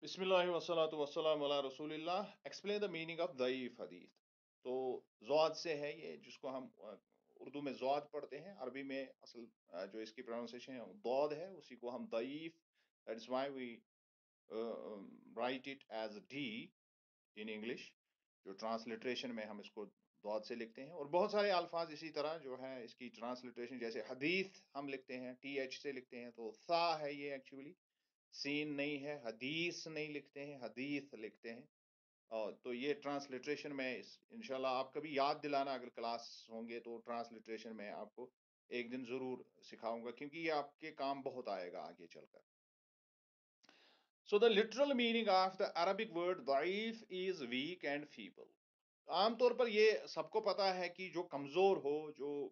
بسم اللہ والصلاۃ والسلام علی رسول اللہ. ایکسپلین دا میننگ آف ضعیف حدیث. تو زواد سے ہے یہ، جس کو ہم اردو میں زواد پڑھتے ہیں، عربی میں اصل جو اس کی پروننسیشن ہے دود ہے، اسی کو ہم ضعیف. That is why we write it as D in English. جو ٹرانسلیٹریشن میں ہم اس کو دود سے لکھتے ہیں، اور بہت سارے الفاظ اسی طرح جو ہے اس کی ٹرانسلیٹریشن، جیسے حدیث ہم لکھتے ہیں ٹی ایچ سے لکھتے ہیں، تو سا ہے یہ ایکچولی، سین نہیں ہے. حدیث نہیں لکھتے ہیں، حدیث لکھتے ہیں. تو یہ ٹرانسلیٹریشن میں انشاءاللہ آپ کبھی یاد دلانا، اگر کلاس ہوں گے تو ٹرانسلیٹریشن میں آپ کو ایک دن ضرور سکھاؤں گا، کیونکہ یہ آپ کے کام بہت آئے گا آگے چل کر. So the literal meaning of the Arabic word ضعیف از ویک اینڈ فیبل. عام طور پر یہ سب کو پتا ہے کہ جو کمزور ہو، جو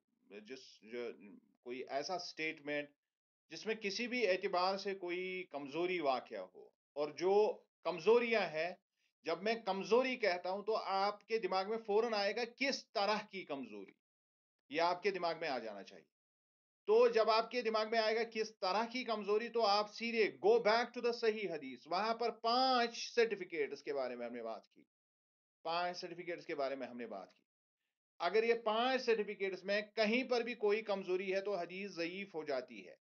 کوئی ایسا اسٹیٹمنٹ جس میں کسی بھی اعتبار سے کوئی کمزوری واقع ہو، اور جو کمزوریاں ہیں، جب میں کمزوری کہتا ہوں تو آپ کے دماغ میں فوراً آئے گا کس طرح کی کمزوری، یہ آپ کے دماغ میں آ جانا چاہیے. تو جب آپ کے دماغ میں آئے گا کس طرح کی کمزوری، تو آپ سیدھے گو بیک ٹو دا صحیح حدیث. وہاں پر 5 سرٹیفکیٹس کے بارے میں ہم نے بات کی. 5 سرٹیفکیٹس کے بارے میں ہم نے بات کی. اگر یہ 5 سرٹیفکیٹس میں کہیں پر بھی کوئی کمزوری ہے تو حدیث ضعیف ہو جاتی ہے.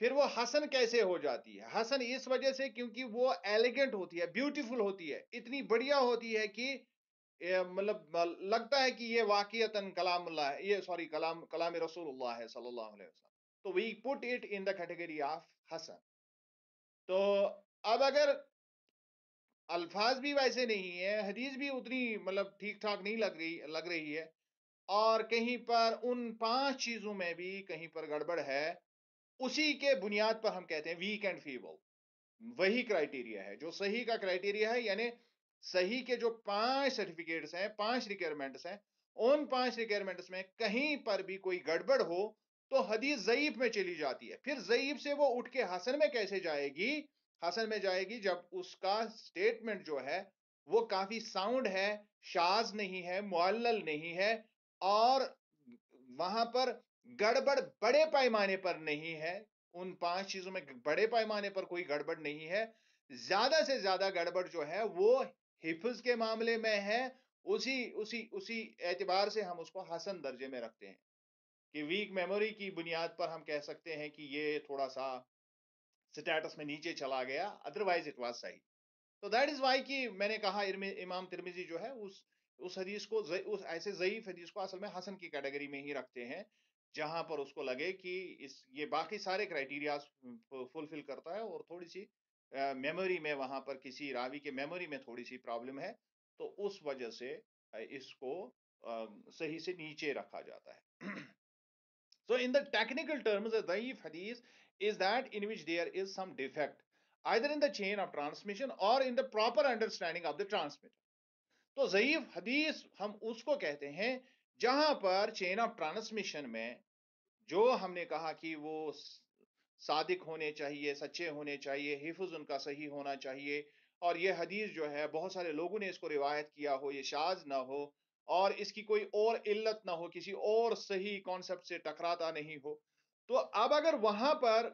پھر وہ حسن کیسے ہو جاتی ہے؟ حسن اس وجہ سے کیونکہ وہ ایلیگنٹ ہوتی ہے، بیوٹیفل ہوتی ہے، اتنی بڑھیا ہوتی ہے کہ مطلب لگتا ہے کہ یہ واقعتاً کلام اللہ ہے، یہ سوری کلام رسول اللہ ہے صلی اللہ علیہ وسلم. تو we put it in the category of حسن. تو اب اگر الفاظ بھی ویسے نہیں ہے، حدیث بھی اتنی مطلب ٹھیک ٹھاک نہیں لگ رہی ہے، اور کہیں پر ان 5 چیزوں میں بھی کہیں پر گڑبڑ ہے، اسی کے بنیاد پر ہم کہتے ہیں ویک اینڈ فیبل. وہی کرائٹیریا ہے جو صحیح کا کرائٹیریا ہے، یعنی صحیح کے جو 5 سرٹیفکیٹس ہیں، 5 ریکوائرمنٹس ہیں، ان 5 ریکوائرمنٹس میں کہیں پر بھی کوئی گڑبڑ ہو تو حدیث ضعیف میں چلی جاتی ہے. پھر ضعیف سے وہ اٹھ کے حسن میں کیسے جائے گی؟ حسن میں جائے گی جب اس کا سٹیٹمنٹ جو ہے وہ کافی ساؤنڈ ہے، شاذ نہیں ہے، معلل نہیں ہے، اور وہاں پر گڑبڑ بڑے پیمانے پر نہیں ہے. ان 5 چیزوں میں بڑے پیمانے پر کوئی گڑبڑ نہیں ہے. زیادہ سے زیادہ گڑبڑ جو ہے وہ حفظ کے معاملے میں ہے. اسی اعتبار سے ہم اس کو حسن درجے میں رکھتے ہیں، کہ ویک میموری کی بنیاد پر ہم کہہ سکتے ہیں کہ یہ تھوڑا سا سٹیٹس میں نیچے چلا گیا، ادروائز اٹ واز صحیح. تو دیٹ از وائی کہ میں نے کہا امام ترمذی جو ہے اس حدیث کو، اس ایسے ضعیف حدیث کو اصل میں حسن کی کیٹیگری میں ہی رکھتے ہیں، جہاں پر اس کو لگے کہ یہ باقی سارے کرائٹیریاز فلفل کرتا ہے، اور تھوڑی سی میموری میں، وہاں پر کسی راوی کے میموری میں تھوڑی سی پرابلم ہے، تو اس وجہ سے اس کو صحیح سے نیچے رکھا جاتا ہے. So in the technical terms, a daif hadith is that in which there is some defect, either in the chain of transmission or in the proper understanding of the transmitter. تو ضعیف حدیث ہم اس کو کہتے ہیں جہاں پر چین آف ٹرانسمیشن میں، جو ہم نے کہا کہ وہ صادق ہونے چاہیے، سچے ہونے چاہیے، حفظ ان کا صحیح ہونا چاہیے، اور یہ حدیث جو ہے بہت سارے لوگوں نے اس کو روایت کیا ہو، یہ شاذ نہ ہو، اور اس کی کوئی اور علت نہ ہو، کسی اور صحیح کانسیپٹ سے ٹکراتا نہیں ہو. تو اب اگر وہاں پر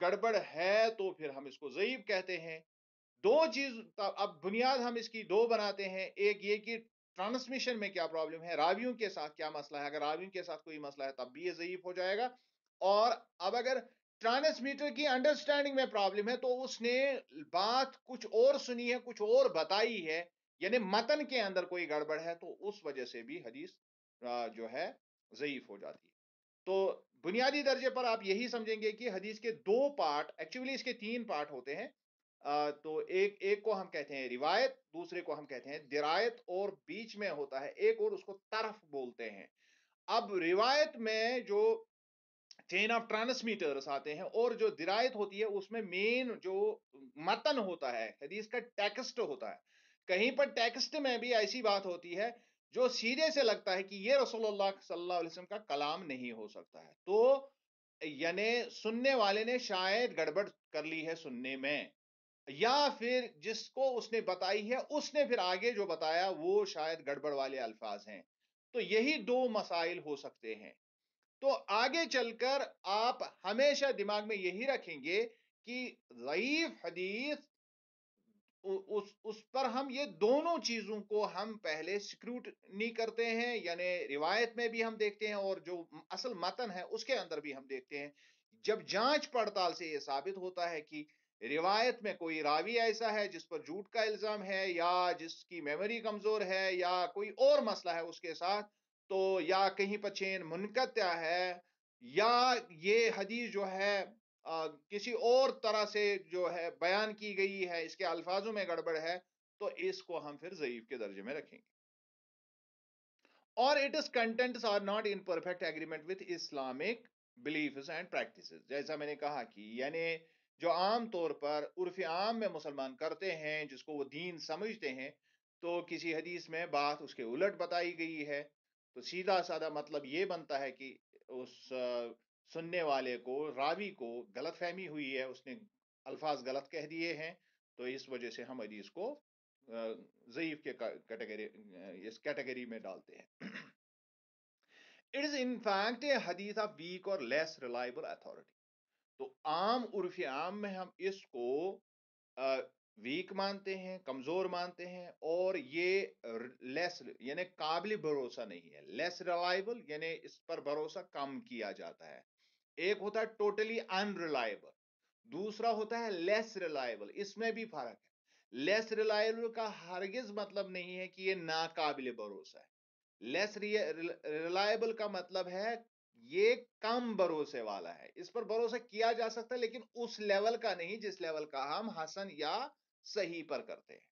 گڑبڑ ہے تو پھر ہم اس کو ضعیف کہتے ہیں. دو چیز، اب بنیاد ہم اس کی دو بناتے ہیں. ایک یہ کہ ٹرانسمیشن میں کیا پرابلم ہے، راویوں کے ساتھ کیا مسئلہ ہے. اگر راویوں کے ساتھ کوئی مسئلہ ہے تب بھی یہ ضعیف ہو جائے گا. اور اب اگر ٹرانسمیٹر کی انڈرسٹینڈنگ میں پرابلم ہے تو اس نے بات کچھ اور سنی ہے، کچھ اور بتائی ہے، یعنی متن کے اندر کوئی گڑبڑ ہے، تو اس وجہ سے بھی حدیث جو ہے ضعیف ہو جاتی ہے. تو بنیادی درجے پر آپ یہی سمجھیں گے کہ حدیث کے 2 پارٹ، ایکچولی اس کے 3 پارٹ ہوتے ہیں. تو ایک کو ہم کہتے ہیں روایت، دوسرے کو ہم کہتے ہیں درایت، اور بیچ میں ہوتا ہے ایک اور، اس کو طرف بولتے ہیں. اب روایت میں جو چین آف ٹرانسمیٹرز آتے ہیں، اور جو درایت ہوتی ہے اس میں مین جو متن ہوتا ہے، حدیث کا ٹیکسٹ ہوتا ہے. کہیں پر ٹیکسٹ میں بھی ایسی بات ہوتی ہے جو سیدھے سے لگتا ہے کہ یہ رسول اللہ صلی اللہ علیہ وسلم کا کلام نہیں ہو سکتا ہے. تو یعنی سننے والے نے شاید گڑبڑ کر لی ہے سننے میں، یا پھر جس کو اس نے بتائی ہے اس نے پھر آگے جو بتایا وہ شاید گڑبڑ والے الفاظ ہیں. تو یہی 2 مسائل ہو سکتے ہیں. تو آگے چل کر آپ ہمیشہ دماغ میں یہی رکھیں گے کہ ضعیف حدیث اس پر ہم یہ دونوں چیزوں کو ہم پہلے سکروٹنی کرتے ہیں، یعنی روایت میں بھی ہم دیکھتے ہیں اور جو اصل متن ہے اس کے اندر بھی ہم دیکھتے ہیں. جب جانچ پڑتال سے یہ ثابت ہوتا ہے کہ روایت میں کوئی راوی ایسا ہے جس پر جھوٹ کا الزام ہے، یا جس کی میموری کمزور ہے، یا کوئی اور مسئلہ ہے اس کے ساتھ، تو یا کہیں پر چین منقطع ہے، یا یہ حدیث جو ہے کسی اور طرح سے جو ہے بیان کی گئی ہے، اس کے الفاظوں میں گڑبڑ ہے، تو اس کو ہم پھر ضعیف کے درجے میں رکھیں گے. اور it is contents are not in perfect agreement with Islamic beliefs and practices. جیسا میں نے کہا کہ یعنی جو عام طور پر عرف عام میں مسلمان کرتے ہیں، جس کو وہ دین سمجھتے ہیں، تو کسی حدیث میں بات اس کے الٹ بتائی گئی ہے، تو سیدھا سادہ مطلب یہ بنتا ہے کہ اس سننے والے کو، راوی کو غلط فہمی ہوئی ہے، اس نے الفاظ غلط کہہ دیے ہیں، تو اس وجہ سے ہم حدیث کو ضعیف کے کیٹیگری، اس کیٹیگری میں ڈالتے ہیں. It is in fact a حدیث آف ویک اور لیس ریلائبل اتھارٹی. تو عام عرف عام میں ہم اس کو ویک مانتے ہیں، کمزور مانتے ہیں، اور یہ لیس یعنی قابل بھروسہ نہیں ہے. لیس ریلائبل یعنی اس پر بھروسہ کم کیا جاتا ہے. ایک ہوتا ہے ٹوٹلی ان ریلائبل، دوسرا ہوتا ہے لیس ریلائبل. اس میں بھی فرق ہے. لیس ریلائبل کا ہرگز مطلب نہیں ہے کہ یہ ناقابل بھروسہ ہے. لیس ریلائبل کا مطلب ہے یہ کم بھروسے والا ہے، اس پر بھروسہ کیا جا سکتا ہے لیکن اس لیول کا نہیں جس لیول کا ہم حسن یا صحیح پر کرتے ہیں.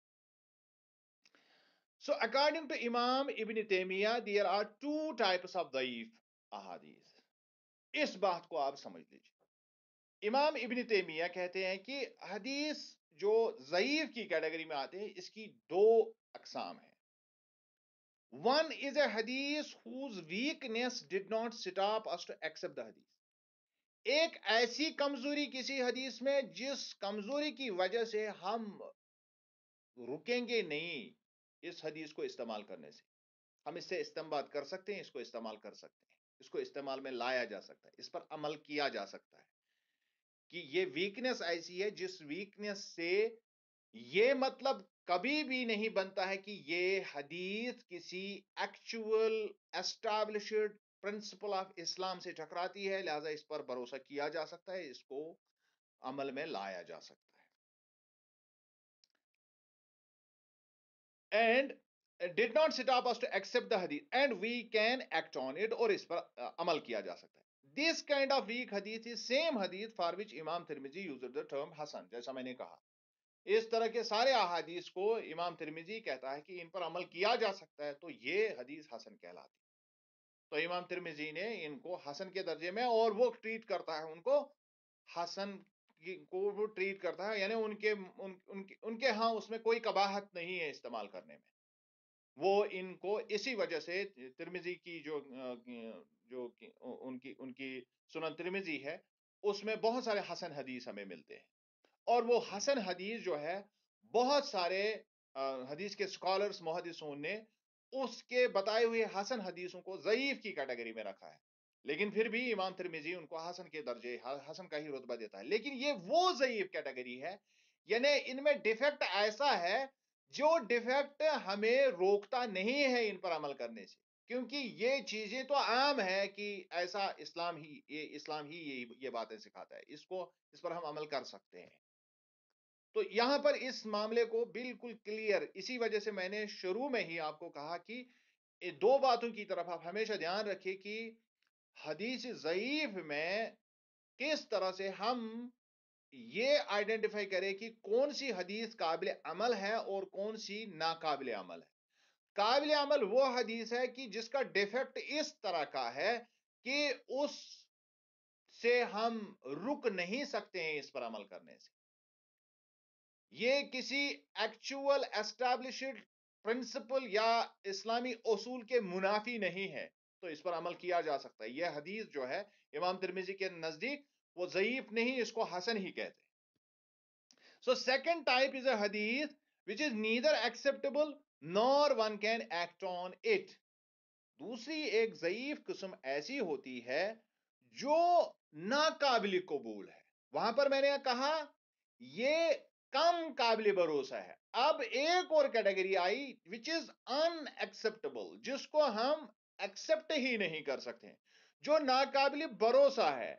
So according to Imam Ibn Taymiyyah, there are two types of ضعیف احادیث. اس بات کو آپ سمجھ لیجیے. امام ابن تیمیہ کہتے ہیں کہ حدیث جو ضعیف کی کیٹیگری میں آتے ہیں، اس کی دو اقسام ہیں. One is a hadith whose weakness did not stop us to accept the hadith. ایک ایسی کمزوری کسی حدیث میں جس کمزوری کی وجہ سے ہم رکیں گے نہیں اس حدیث کو استعمال کرنے سے. ہم اس سے استنباط کر سکتے ہیں، اس کو استعمال کر سکتے ہیں، اس کو استعمال میں لایا جا سکتا ہے، اس پر عمل کیا جا سکتا ہے. کہ یہ ویکنس ایسی ہے جس ویکنس سے یہ مطلب کبھی بھی نہیں بنتا ہے کہ یہ حدیث کسی ایکچوئل اسٹیبلشڈ پرنسپل آف اسلام سے ٹکراتی ہے، لہذا اس پر بھروسہ کیا جا سکتا ہے، اس کو عمل میں لایا جا سکتا ہے. And did not stop us to accept the hadith and we can act on it, اور اس پر عمل کیا جا سکتا ہے. This kind of weak hadith is same hadith for which Imam Tirmidhi used the term Hasan. جیسا میں نے کہا، اس طرح کے سارے احادیث کو امام ترمذی کہتا ہے کہ ان پر عمل کیا جا سکتا ہے، تو یہ حدیث حسن کہلاتی. تو امام ترمذی نے ان کو حسن کے درجے میں، اور وہ ٹریٹ کرتا ہے ان کو حسن کو، وہ ٹریٹ کرتا ہے یعنی ان کے ہاں اس میں کوئی قباحت نہیں ہے استعمال کرنے میں. وہ ان کو اسی وجہ سے ترمذی کی جو ان کی سنن ترمذی ہے، اس میں بہت سارے حسن حدیث ہمیں ملتے ہیں. اور وہ حسن حدیث جو ہے، بہت سارے حدیث کے سکالرز، محدثون نے اس کے بتائے ہوئے حسن حدیثوں کو ضعیف کی کیٹیگری میں رکھا ہے، لیکن پھر بھی امام ترمذی ان کو حسن کے درجے، حسن کا ہی رتبہ دیتا ہے. لیکن یہ وہ ضعیف کیٹیگری ہے، یعنی ان میں ڈیفیکٹ ایسا ہے جو ڈیفیکٹ ہمیں روکتا نہیں ہے ان پر عمل کرنے سے، کیونکہ یہ چیزیں تو عام ہے کہ ایسا اسلام ہی یہ باتیں سکھاتا ہے، اس پر ہم عمل کر سکتے ہیں. تو یہاں پر اس معاملے کو بالکل کلیئر، اسی وجہ سے میں نے شروع میں ہی آپ کو کہا کہ دو باتوں کی طرف آپ ہمیشہ دھیان رکھیں کہ حدیث ضعیف میں کس طرح سے ہم یہ آئیڈینٹیفائی کریں کہ کون سی حدیث قابل عمل ہے اور کون سی ناقابل عمل ہے. قابل عمل وہ حدیث ہے کہ جس کا ڈیفیکٹ اس طرح کا ہے کہ اس سے ہم رک نہیں سکتے ہیں اس پر عمل کرنے سے. یہ کسی ایکچوئل اسٹیبلشڈ پرنسپل یا اسلامی اصول کے منافی نہیں ہے، تو اس پر عمل کیا جا سکتا ہے. یہ حدیث جو ہے امام ترمذی کے نزدیک وہ ضعیف نہیں، اس کو حسن ہی کہتے ہیں. So second type is a hadith which is neither acceptable nor one can act on it. دوسری ایک ضعیف قسم ایسی ہوتی ہے جو ناقابل قبول ہے. وہاں پر میں نے کہا یہ کم قابل بھروسہ ہے. اب ایک اور کیٹیگری آئی وچ از ان ایکسپٹیبل، جس کو ہم ایکسپٹ ہی نہیں کر سکتے، جو ناقابل بھروسہ ہے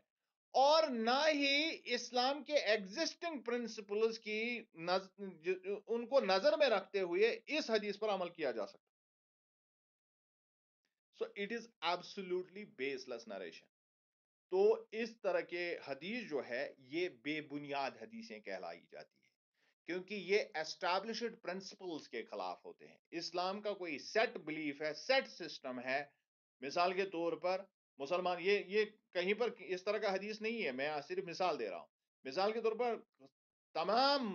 اور نہ ہی اسلام کے ایگزسٹنگ پرنسپلز کی ان کو نظر میں رکھتے ہوئے اس حدیث پر عمل کیا جا سکتا. So it is absolutely base less narration. تو اس طرح کے حدیث جو ہے یہ بے بنیاد حدیثیں کہلائی جاتی ہیں، کیونکہ یہ اسٹیبلشڈ پرنسپلز کے خلاف ہوتے ہیں. اسلام کا کوئی سیٹ بلیف ہے، سیٹ سسٹم ہے. مثال کے طور پر مسلمان، یہ کہیں پر اس طرح کا حدیث نہیں ہے، میں صرف مثال دے رہا ہوں. مثال کے طور پر تمام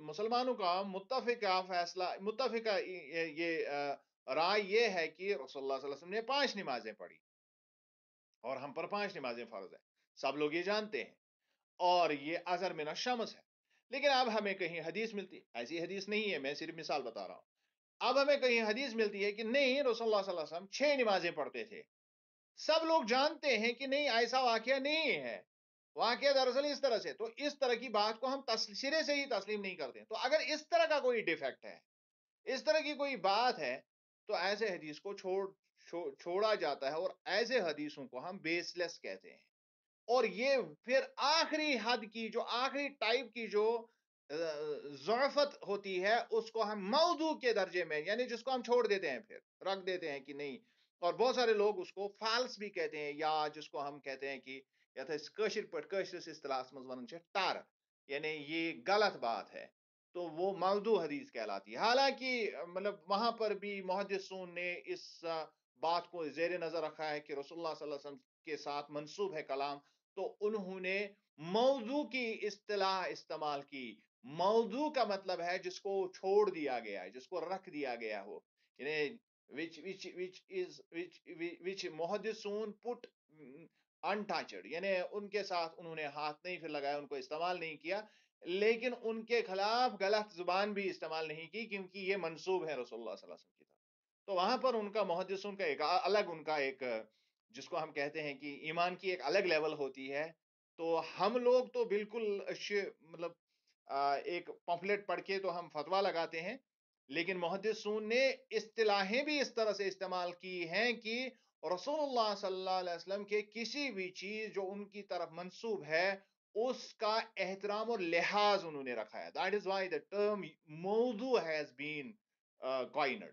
مسلمانوں کا متفقہ فیصلہ، متفقہ یہ رائے یہ ہے کہ رسول اللہ صلی اللہ علیہ وسلم نے 5 نمازیں پڑھی اور ہم پر 5 نمازیں فرض ہیں، سب لوگ یہ جانتے ہیں، اور یہ اظہر من الشمس ہے. لیکن اب ہمیں کہیں حدیث ملتی، ایسی حدیث نہیں ہے، میں صرف مثال بتا رہا ہوں. اب ہمیں کہیں حدیث ملتی ہے کہ نہیں، رسول اللہ صلی اللہ علیہ وسلم 6 نمازیں پڑھتے تھے. سب لوگ جانتے ہیں کہ نہیں، ایسا واقعہ نہیں ہے، واقعہ دراصل اس طرح سے. تو اس طرح کی بات کو ہم سرے سے ہی تسلیم نہیں کرتے. تو اگر اس طرح کا کوئی ڈیفیکٹ ہے، اس طرح کی کوئی بات ہے، تو ایسے حدیث کو چھوڑا جاتا ہے، اور ایسے حدیثوں کو ہم بیس لیس کہتے ہیں. اور یہ پھر آخری حد کی، جو آخری ٹائپ کی جو ضعفت ہوتی ہے، اس کو ہم موضوع کے درجے میں، یعنی جس کو ہم چھوڑ دیتے ہیں، پھر رکھ دیتے ہیں کہ نہیں. اور بہت سارے لوگ اس کو فالس بھی کہتے ہیں، یا جس کو ہم کہتے ہیں کہ ٹار، یعنی یہ غلط بات ہے، تو وہ موضوع حدیث کہلاتی ہے. حالانکہ مطلب وہاں پر بھی محدثون نے اس بات کو زیر نظر رکھا ہے کہ رسول اللہ صلی اللہ علیہ وسلم کے ساتھ منسوب ہے کلام، تو انہوں نے موضوع کی اصطلاح استعمال کی. موضوع کا مطلب ہے جس کو چھوڑ دیا گیا ہے، جس کو رکھ دیا گیا ہو، یعنی which محدثون put untouched، یعنی ان کے ساتھ انہوں نے ہاتھ نہیں پھر لگایا، ان کو استعمال نہیں کیا، لیکن ان کے خلاف غلط زبان بھی استعمال نہیں کی، کیونکہ یہ منسوب ہے رسول اللہ صلی اللہ علیہ وسلم کی طرف. تو وہاں پر ان کا محدثون کا ایک الگ، ان کا ایک جس کو ہم کہتے ہیں کہ ایمان کی ایک الگ لیول ہوتی ہے. تو ہم لوگ تو بالکل مطلب ایک پمفلٹ پڑھ کے تو ہم فتویٰ لگاتے ہیں، لیکن محدثون نے اصطلاحیں بھی اس طرح سے استعمال کی ہیں کہ رسول اللہ صلی اللہ علیہ وسلم کے کسی بھی چیز جو ان کی طرف منسوب ہے، اس کا احترام اور لحاظ انہوں نے رکھا ہے. That is why the term موضوع has been coined.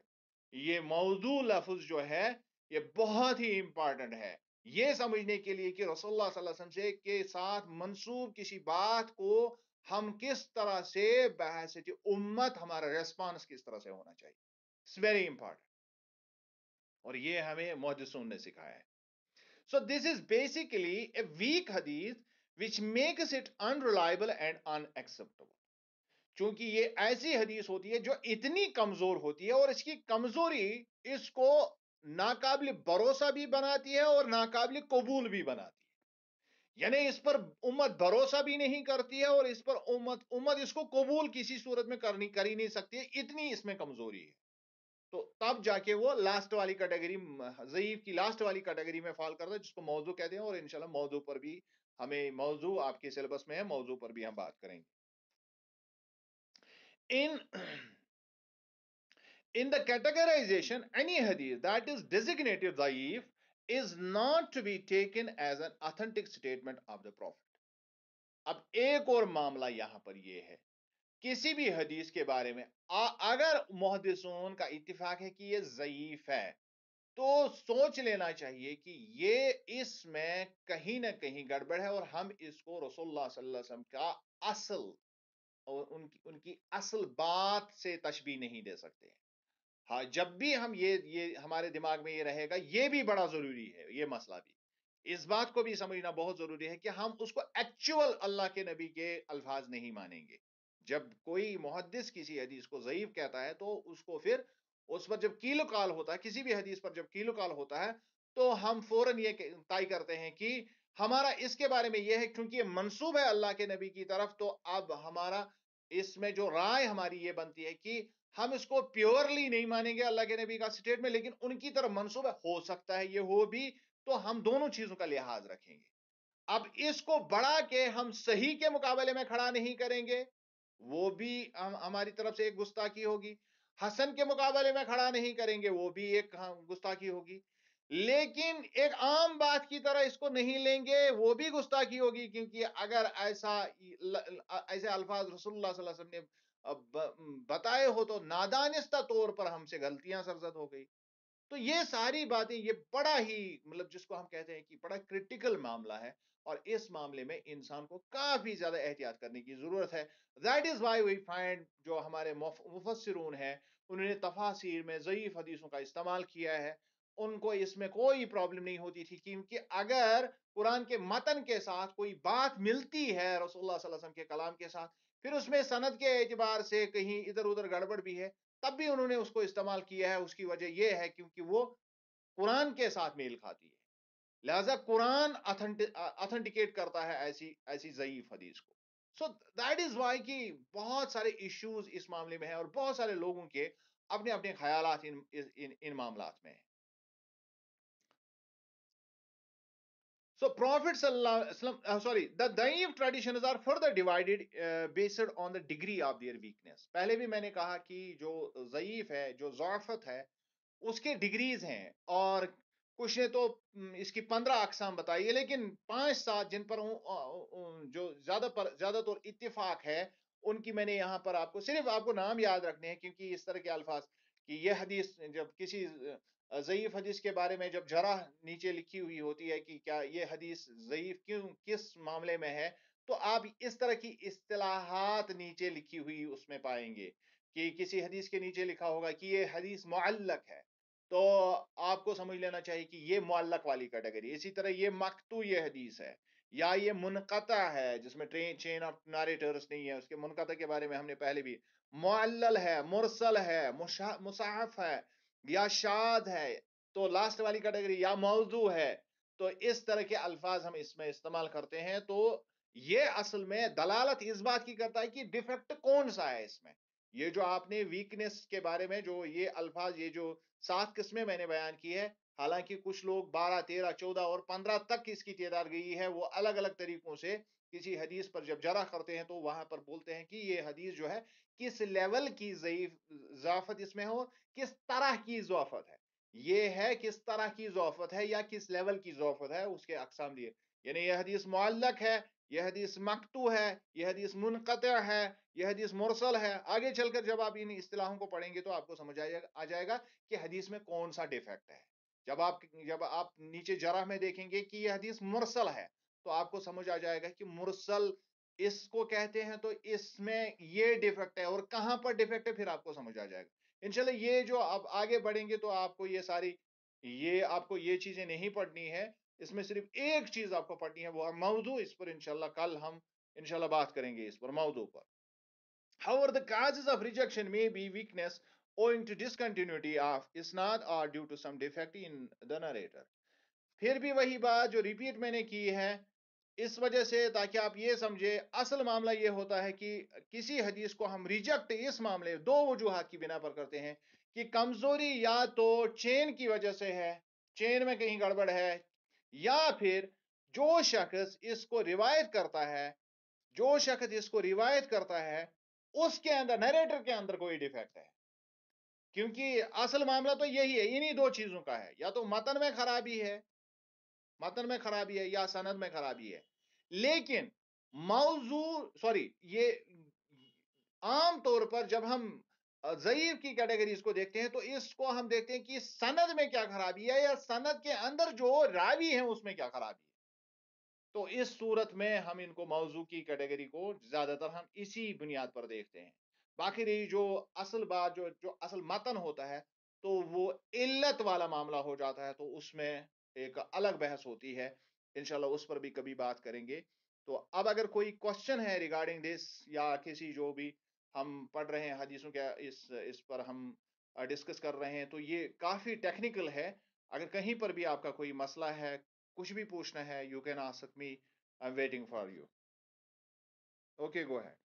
یہ موضوع لفظ جو ہے یہ بہت ہی امپارٹنٹ ہے، یہ سمجھنے کے لیے کہ رسول اللہ صلی اللہ علیہ وسلم کے ساتھ منسوب کسی بات کو ہم کس طرح سے بحیثیت امت ہمارا ریسپانس کس طرح سے ہونا چاہیے. اٹس ویری امپارٹنٹ، اور یہ ہمیں محدثون نے سکھایا ہے. So this is basically a weak hadith which makes it unreliable and unacceptable. چونکہ یہ ایسی حدیث ہوتی ہے جو اتنی کمزور ہوتی ہے، اور اس کی کمزوری اس کو ناقابل بھروسہ بھی بناتی ہے اور ناقابل قبول بھی بناتی ہے. یعنی اس پر امت بھروسہ بھی نہیں کرتی ہے، اور اس پر امت اس کو قبول کسی صورت میں کر ہی نہیں سکتی ہے، اتنی اس میں کمزوری ہے. تو تب جا کے وہ لاسٹ والی کیٹیگری، ضعیف کی لاسٹ والی کیٹیگری میں فال کرتا ہے، جس کو موضوع کہتے ہیں. اور انشاءاللہ موضوع پر بھی ہمیں، موضوع آپ کے سلیبس میں ہے، موضوع پر بھی ہم بات کریں گے. In the categorization, any hadith that is designated da'if is not to be taken as an authentic statement of the Prophet. اب ایک اور معاملہ یہاں پر یہ ہے، کسی بھی حدیث کے بارے میں اگر محدثون کا اتفاق ہے کہ یہ ضعیف ہے، تو سوچ لینا چاہیے کہ یہ اس میں کہیں نہ کہیں گڑبڑ ہے، اور ہم اس کو رسول اللہ صلی اللہ علیہ وسلم کا اصل اور ان کی اصل بات سے تشبیہ نہیں دے سکتے. ہاں، جب بھی ہم یہ ہمارے دماغ میں یہ رہے گا، یہ بھی بڑا ضروری ہے، یہ مسئلہ بھی، اس بات کو بھی سمجھنا بہت ضروری ہے کہ ہم اس کو ایکچوئل اللہ کے نبی کے الفاظ نہیں مانیں گے. جب کوئی محدث کسی حدیث کو ضعیف کہتا ہے، تو اس کو پھر اس پر جب کیل و کال ہوتا ہے، کسی بھی حدیث پر جب کیل و کال ہوتا ہے، تو ہم فوراً یہ طے کرتے ہیں کہ ہمارا اس کے بارے میں یہ ہے، کیونکہ یہ منسوب ہے اللہ کے نبی کی طرف، تو اب ہمارا اس میں جو رائے ہماری یہ بنتی ہے کہ ہم اس کو پیورلی نہیں مانیں گے اللہ کے نبی کا سٹیٹ میں، لیکن ان کی طرف منسوب ہے، ہو سکتا ہے یہ ہو بھی، تو ہم دونوں چیزوں کا لحاظ رکھیں گے. اب اس کو بڑھا کے ہم صحیح کے مقابلے میں کھڑا نہیں کریں گے، وہ بھی ہماری طرف سے ایک گستاخی ہوگی. حسن کے مقابلے میں کھڑا نہیں کریں گے, وہ بھی ایک گستاخی ہوگی. لیکن ایک عام بات کی طرح اس کو نہیں لیں گے, وہ بھی گستاخی ہوگی, کیونکہ اگر ایسے الفاظ رسول اللہ صلی اللہ علیہ وسلم نے بتائے ہو تو نادانستہ طور پر ہم سے غلطیاں سرزد ہو گئی. تو یہ ساری باتیں, یہ بڑا ہی مطلب جس کو ہم کہتے ہیں کہ بڑا کرٹیکل معاملہ ہے, اور اس معاملے میں انسان کو کافی زیادہ احتیاط کرنے کی ضرورت ہے. That is why we find, جو ہمارے مفسرون ہیں انہوں نے تفاسیر میں ضعیف حدیثوں کا استعمال کیا ہے. ان کو اس میں کوئی پرابلم نہیں ہوتی تھی, کیونکہ اگر قرآن کے متن کے ساتھ کوئی بات ملتی ہے رسول اللہ صلی اللہ علیہ وسلم کے کلام کے ساتھ, پھر اس میں سند کے اعتبار سے کہیں ادھر ادھر گڑبڑ بھی ہے, تب بھی انہوں نے اس کو استعمال کیا ہے. اس کی وجہ یہ ہے کیونکہ وہ قرآن کے ساتھ میل کھاتی ہے, لہذا قرآن اتھنٹیکیٹ کرتا ہے ایسی ضعیف حدیث کو. سو دیٹ از وائی کہ بہت سارے ایشوز اس معاملے میں ہیں, اور بہت سارے لوگوں کے اپنے اپنے خیالات ان معاملات میں ہیں. So Prophet sallallahu alaihi wasallam, sorry, the Daif traditions are further divided based on the degree of their weakness. پہلے بھی میں نے کہا کہ جو ضعیف ہے, جو ضعفت ہے, اس کے ڈگریز ہیں, اور کچھ نے تو اس کی 15 اقسام بتائی ہے, لیکن 5-7 جن پر جو زیادہ طور اتفاق ہے, ان کی میں نے یہاں پر آپ کو صرف آپ کو نام یاد رکھنے ہیں, کیونکہ اس طرح کے الفاظ کہ یہ حدیث, جب کسی ضعیف حدیث کے بارے میں جب جرح نیچے لکھی ہوئی ہوتی ہے کہ کیا یہ حدیث ضعیف کیوں, کس معاملے میں ہے, تو آپ اس طرح کی اصطلاحات نیچے لکھی ہوئی اس میں پائیں گے. کہ کسی حدیث کے نیچے لکھا ہوگا کہ یہ حدیث معلق ہے, تو آپ کو سمجھ لینا چاہیے کہ یہ معلق والی کیٹیگری. اسی طرح یہ مقطوع یہ حدیث ہے, یا یہ منقطع ہے جس میں چین آف ناریٹرز نہیں ہے. اس کے منقطع کے بارے میں ہم نے پہلے بھی, معلل ہے, مرسل ہے, مصحف ہے, یا شاذ ہے, تو لاسٹ والی کیٹیگری یا موضوع ہے. تو اس طرح کے الفاظ ہم اس میں استعمال کرتے ہیں. تو یہ اصل میں دلالت اس بات کی کرتا ہے کہ ڈیفیکٹ کون سا ہے اس میں. یہ جو آپ نے ویکنس کے بارے میں جو یہ الفاظ, یہ جو 7 قسمیں میں نے بیان کی ہے, حالانکہ کچھ لوگ 12, 13, 14 اور 15 تک اس کی تعداد گئی ہے, وہ الگ الگ طریقوں سے کسی حدیث پر جب جرح کرتے ہیں تو وہاں پر بولتے ہیں کہ یہ حدیث جو ہے کس لیول کی ضعفت اس میں ہو, کس طرح کی ضعفت ہے. یہ ہے کس طرح کی ضعفت ہے یا کس لیول کی ضعفت ہے, اس کے اقسام دیے. یعنی یہ حدیث معلق ہے, یہ حدیث مقطوع ہے, یہ حدیث منقطع ہے, یہ حدیث مرسل ہے. آگے چل کر جب آپ ان اصطلاحوں کو پڑھیں گے تو آپ کو سمجھ آ جائے گا کہ حدیث میں کون سا ڈیفیکٹ ہے. جب آپ نیچے جرح میں دیکھیں گے کہ یہ حدیث مرسل ہے, تو آپ کو سمجھ آ جائے گا کہ مرسل اس کو کہتے ہیں, تو اس میں یہ ڈیفیکٹ ہے, اور کہاں پر ڈیفیکٹ ہے پھر آپ کو سمجھ آ جائے گا. انشاءاللہ یہ جو آپ آگے بڑھیں گے تو آپ کو آپ کو یہ چیزیں نہیں پڑھنی ہے. اس میں صرف ایک چیز آپ کو پڑھنی ہے, وہ ہے موضوع. اس پر انشاءاللہ کل ہم انشاءاللہ بات کریں گے اس پر, موضوع پر. However, the causes of rejection may be weakness owing to discontinuity of isnad or due to some defect in the narrator. پھر بھی وہی بات جو ریپیٹ میں نے کی ہے, اس وجہ سے تاکہ آپ یہ سمجھے, اصل معاملہ یہ ہوتا ہے کہ کسی حدیث کو ہم ریجیکٹ اس معاملے 2 وجوہات کی بنا پر کرتے ہیں, کہ کمزوری یا تو چین کی وجہ سے ہے, چین میں کہیں گڑبڑ ہے, یا پھر جو شخص اس کو روایت کرتا ہے اس کے اندر, نیریٹر کے اندر کوئی ڈیفیکٹ ہے. کیونکہ اصل معاملہ تو یہی ہے, انہی 2 چیزوں کا ہے, یا تو متن میں خرابی ہے, یا سند میں خرابی ہے. لیکن یہ عام طور پر جب ہم ضعیف کی کیٹیگریز کو دیکھتے ہیں تو اس کو ہم دیکھتے ہیں کہ سند میں کیا خرابی ہے, یا سند کے اندر جو راوی ہیں اس میں کیا خرابی ہے. تو اس صورت میں ہم ان کو موضوع کی کیٹیگری کو زیادہ تر ہم اسی بنیاد پر دیکھتے ہیں. باقی رہی جو اصل بات, جو اصل متن ہوتا ہے, تو وہ علت والا معاملہ ہو جاتا ہے, تو اس میں ایک الگ بحث ہوتی ہے. انشاءاللہ اس پر بھی کبھی بات کریں گے. تو اب اگر کوئی کوشچن ہے ریگارڈنگ دس, یا کسی جو بھی ہم پڑھ رہے ہیں حدیثوں کے اس پر ہم ڈسکس کر رہے ہیں, تو یہ کافی ٹیکنیکل ہے. اگر کہیں پر بھی آپ کا کوئی مسئلہ ہے, کچھ بھی پوچھنا ہے, you can ask me, I am waiting for you. Okay, go ahead.